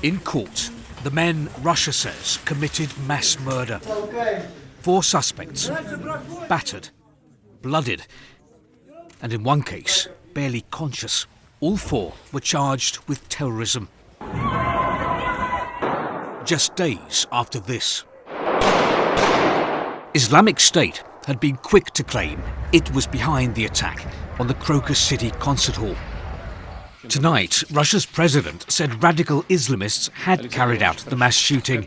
In court, the men Russia says committed mass murder. 4 suspects, battered, blooded, and in one case, barely conscious. All 4 were charged with terrorism. Just days after this, Islamic State had been quick to claim it was behind the attack on the Crocus City concert hall. Tonight, Russia's president said radical Islamists had carried out the mass shooting,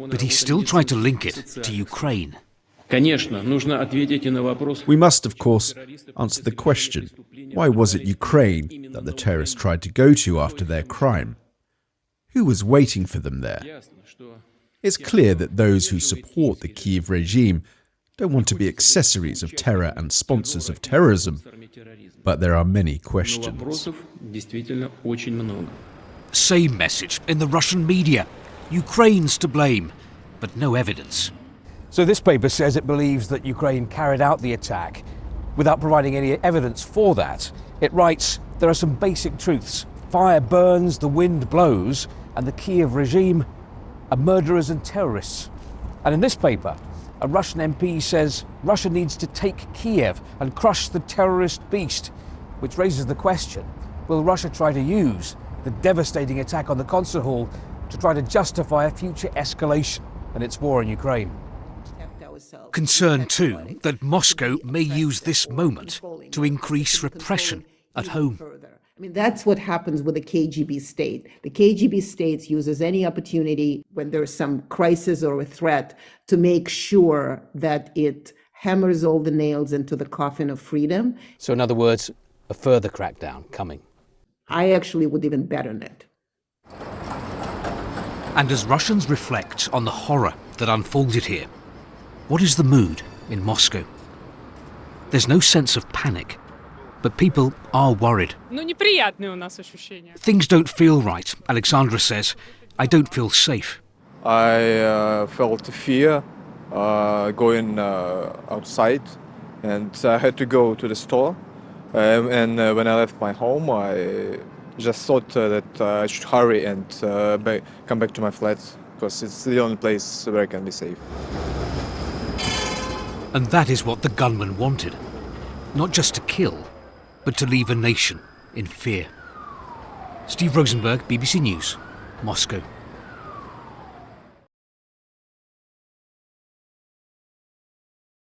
but he still tried to link it to Ukraine. We must, of course, answer the question, why was it Ukraine that the terrorists tried to go to after their crime? Who was waiting for them there? It's clear that those who support the Kiev regime don't want to be accessories of terror and sponsors of terrorism, but there are many questions. Same message in the Russian media. Ukraine's to blame, but no evidence. So this paper says it believes that Ukraine carried out the attack without providing any evidence for that. It writes, there are some basic truths. Fire burns, the wind blows, and the Kiev regime are murderers and terrorists. And in this paper, a Russian MP says Russia needs to take Kiev and crush the terrorist beast, which raises the question, will Russia try to use the devastating attack on the concert hall to try to justify a future escalation in its war in Ukraine? Concern too that Moscow may use this moment to increase repression at home. I mean, that's what happens with the KGB state. The KGB state uses any opportunity when there's some crisis or a threat to make sure that it hammers all the nails into the coffin of freedom. So in other words, a further crackdown coming. I actually would even bet on it. And as Russians reflect on the horror that unfolded here, what is the mood in Moscow? There's no sense of panic, but people are worried. Things don't feel right, Alexandra says. I don't feel safe. I felt fear going outside, and I had to go to the store. And when I left my home, I just thought that I should hurry and come back to my flat, because it's the only place where I can be safe. And that is what the gunman wanted. Not just to kill, but to leave a nation in fear. Steve Rosenberg, BBC News, Moscow.